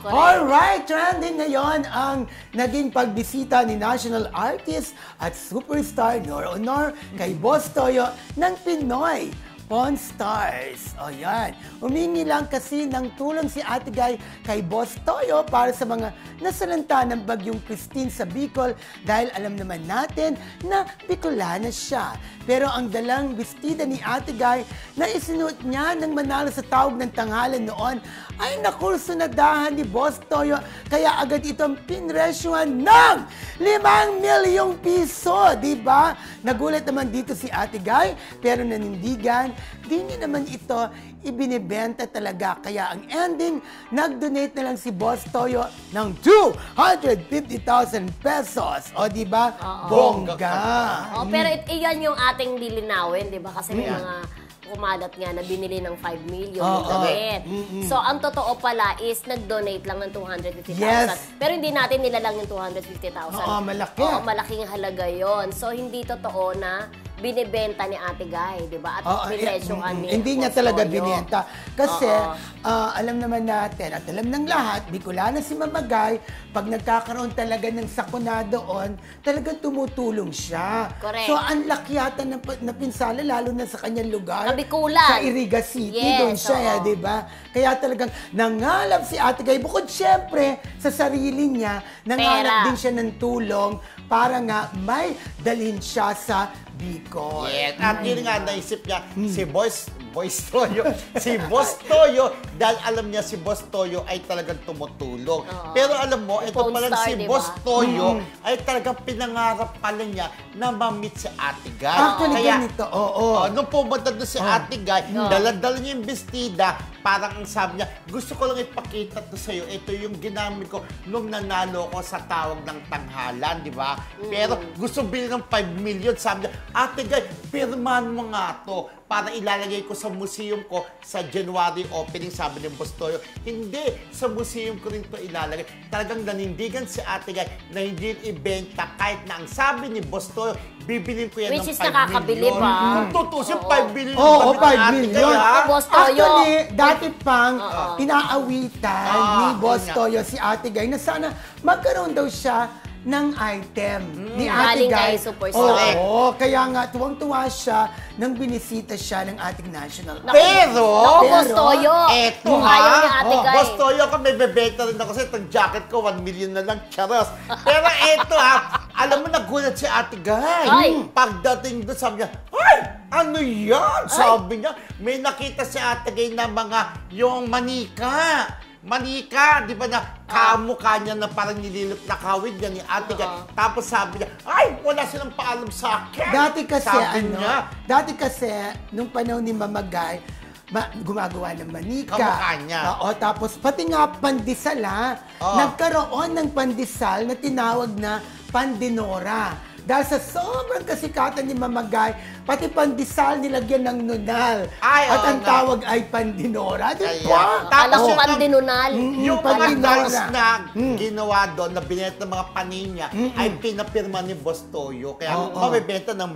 Alright, trending ngayon ang naging pagbisita ni national artist at superstar Nor Honor kay Boss Toyo ng Pinoy Pawn Stars. O yan, humingi lang kasi ng tulong si Ate Guy kay Boss Toyo para sa mga nasalanta ng bagyong Christine sa Bicol dahil alam naman natin na Bicolana siya. Pero ang dalang bestida ni Ate Guy na isinuot niya nang manalo sa tawag ng tanghalan noon ay nakursunadahan ni Boss Toyo kaya agad itong pinresyuhan ng 5 milyong piso, di ba? Nagulat naman dito si Ate Guy pero nanindigan, di niya naman ito ibinibenta talaga. Kaya ang ending, nag-donate na lang si Boss Toyo ng 250,000 pesos. O, di ba? Bongga. Pero iyan yung ating lilinawin, di ba? Kasi may mga kumalat nga na binili ng 5 million yung damit. So, ang totoo pala is nag-donate lang ng 250,000. Yes. Pero hindi natin nilalang yung 250,000. Oo, malaki. Oo, malaking halaga yon. So, hindi totoo na binibenta ni Ate Guy, di ba? At pinresyohan ni hindi niya Boss talaga Toyo. binenta. Kasi, alam naman natin, at alam ng lahat, Bicolana si Mama Guy, pag nagkakaroon talaga ng sakuna doon, talagang tumutulong siya. Correct. So, ang laki yata ng napinsala, lalo na sa kanyang lugar. Sa Biculan. Sa Iriga City, Yes, doon siya, di ba? Kaya talagang nangalap si Ate Guy. Bukod syempre, sa sarili niya, nangalap din siya ng tulong para nga may dalhin siya sa Bicol. Yes. At yun nga naisip niya, si Boss Toyo, si Boss Toyo, dahil alam niya si Boss Toyo ay talagang tumutulong. Pero alam mo, ito Pawn palang star, si diba? Boss Toyo ay talagang pinangarap pala niya na ma-meet si Ate Guy. Actually, Kaya, ganito, oo. nung pumunta doon si Ate Guy, dala-dala niya yung bestida, parang ang sabi niya, gusto ko lang ipakita to sa'yo, ito yung ginamit ko nung nanalo ko sa tawag ng tanghalan, di ba? Pero gusto bilhin ng 5 million, sabi niya, Ate Guy, pirmahan mo nga to para ilalagay ko sa museum ko sa January opening, sabi ni Boss Toyo. Hindi, sa museum ko rin to ilalagay. Talagang nanindigan si Ate Guy na hindi ibenta kahit na ang sabi ni Boss Toyo, bibilin ko yan Which ng is 5 nakakabili million. ba? Kung tutusin, 5 million. Oo, yung damit ni 5 Ate million. Guy, ha? Boss Toyo. Actually, dati pang inaawitan ni Boss yun nga. Toyo si Ate Guy na sana magkaroon daw siya ng item ni Ate Galing Guy. kay Superstar. Oo, kaya nga tuwang-tuwa siya nang binisita siya ng ating national. Pero, Boss Toyo. eto Kung ha, ayaw ni Ate Guy. Boss Toyo, ako may bebenta rin ako kasi itong jacket ko, 1 million na lang, charos. Pero eto ha, alam mo, nagulat si Ate Guy. Ay. Pagdating doon, sabi niya, ay, ano yan? Sabi niya, may nakita si Ate Guy na mga, yung manika, di ba na kamukha niya na parang nililip na kawid niya ni Ate Guy. Tapos sabi niya, ay, wala silang paalam sa akin. Dati kasi, sabi niya, nung panahon ni Mama Guy, gumagawa ng manika. Kamukha niya. Oo, tapos pati nga pandesal nagkaroon ng pandesal na tinawag na pandinora. Dahil sa sobrang kasikatan ni Mama Guy, pati pandesal nilagyan ng nunal. Ay, at oo ang nga. tawag ay pandinora. Di Kaya, ba? Kala ko Tapos pandinunal. yung mga pandinora. dolls na ginawa doon, na binenta ng mga panin niya, ay pinapirma ni Boss Toyo. Kaya mabibenta ng